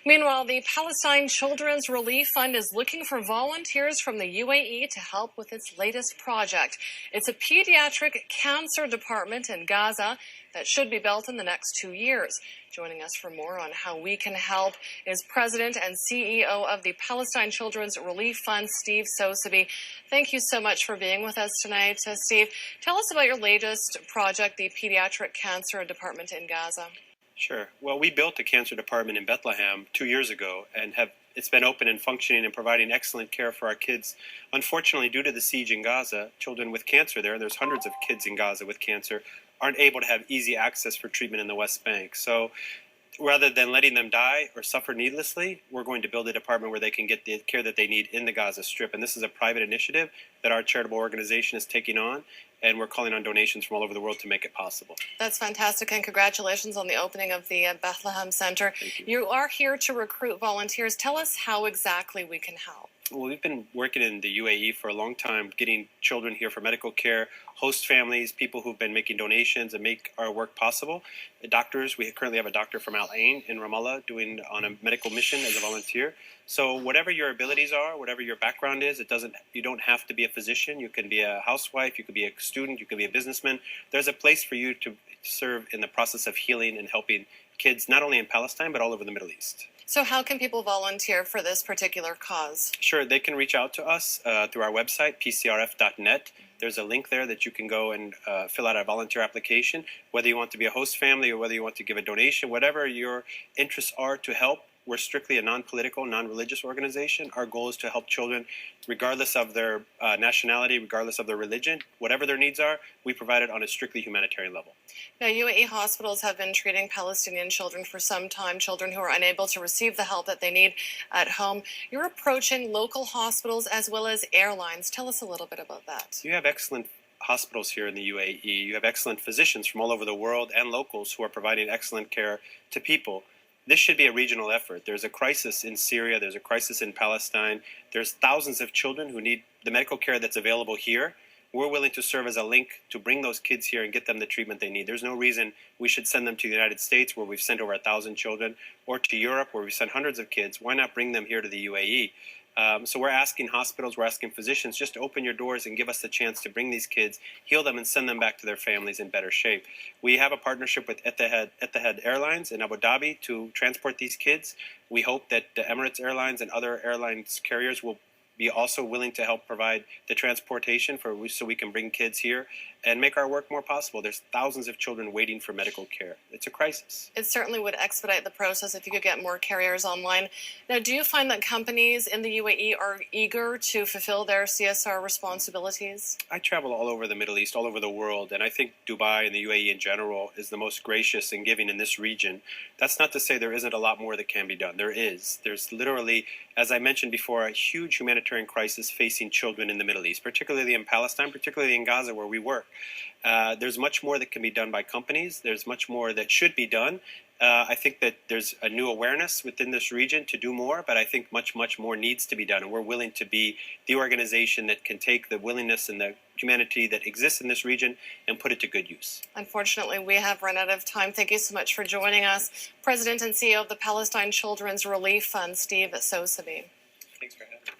Meanwhile, the Palestine Children's Relief Fund is looking for volunteers from the UAE to help with its latest project. It's a pediatric cancer department in Gaza that should be built in the next 2 years. Joining us for more on how we can help is President and CEO of the Palestine Children's Relief Fund, Steve Sosebee. Thank you so much for being with us tonight, Steve. Tell us about your latest project, the Pediatric Cancer Department in Gaza. Sure. Well, we built a cancer department in Bethlehem 2 years ago and it's been open and functioning and providing excellent care for our kids. Unfortunately, due to the siege in Gaza, children with cancer there's hundreds of kids in Gaza with cancer, aren't able to have easy access for treatment in the West Bank. So rather than letting them die or suffer needlessly, we're going to build a department where they can get the care that they need in the Gaza Strip. And this is a private initiative that our charitable organization is taking on, and we're calling on donations from all over the world to make it possible. That's fantastic, and congratulations on the opening of the Bethlehem Center. Thank you. You are here to recruit volunteers. Tell us how exactly we can help. Well, we've been working in the UAE for a long time, getting children here for medical care, host families, people who've been making donations and make our work possible. The doctors, we currently have a doctor from Al Ain in Ramallah doing on a medical mission as a volunteer. So whatever your abilities are, whatever your background is, you don't have to be a physician. You can be a housewife, you could be a student, you could be a businessman. There's a place for you to serve in the process of healing and helping kids, not only in Palestine, but all over the Middle East. So how can people volunteer for this particular cause? Sure, they can reach out to us through our website, pcrf.net. There's a link there that you can go and fill out a volunteer application, whether you want to be a host family or whether you want to give a donation, whatever your interests are to help. We're strictly a non-political, non-religious organization. Our goal is to help children regardless of their nationality, regardless of their religion. Whatever their needs are, we provide it on a strictly humanitarian level. Now, UAE hospitals have been treating Palestinian children for some time, children who are unable to receive the help that they need at home. You're approaching local hospitals as well as airlines. Tell us a little bit about that. You have excellent hospitals here in the UAE. You have excellent physicians from all over the world and locals who are providing excellent care to people. This should be a regional effort. There's a crisis in Syria. There's a crisis in Palestine. There's thousands of children who need the medical care that's available here. We're willing to serve as a link to bring those kids here and get them the treatment they need. There's no reason we should send them to the United States, where we've sent over 1,000 children, or to Europe, where we've sent hundreds of kids. Why not bring them here to the UAE? So we're asking hospitals, we're asking physicians just to open your doors and give us the chance to bring these kids, heal them, and send them back to their families in better shape. We have a partnership with Etihad Airlines in Abu Dhabi to transport these kids. We hope that the Emirates Airlines and other airlines carriers will be also willing to help provide the transportation so we can bring kids here and make our work more possible. There's thousands of children waiting for medical care. It's a crisis. It certainly would expedite the process if you could get more carriers online. Now, do you find that companies in the UAE are eager to fulfill their CSR responsibilities? I travel all over the Middle East, all over the world, and I think Dubai and the UAE in general is the most gracious and giving in this region. That's not to say there isn't a lot more that can be done. There is. There's literally, as I mentioned before, a huge humanitarian crisis facing children in the Middle East, particularly in Palestine, particularly in Gaza where we work. There's much more that can be done by companies. There's much more that should be done. I think that there's a new awareness within this region to do more, but I think much, much more needs to be done. And we're willing to be the organization that can take the willingness and the humanity that exists in this region and put it to good use. Unfortunately, we have run out of time. Thank you so much for joining us. President and CEO of the Palestine Children's Relief Fund, Steve Sosebee. Thanks for having me.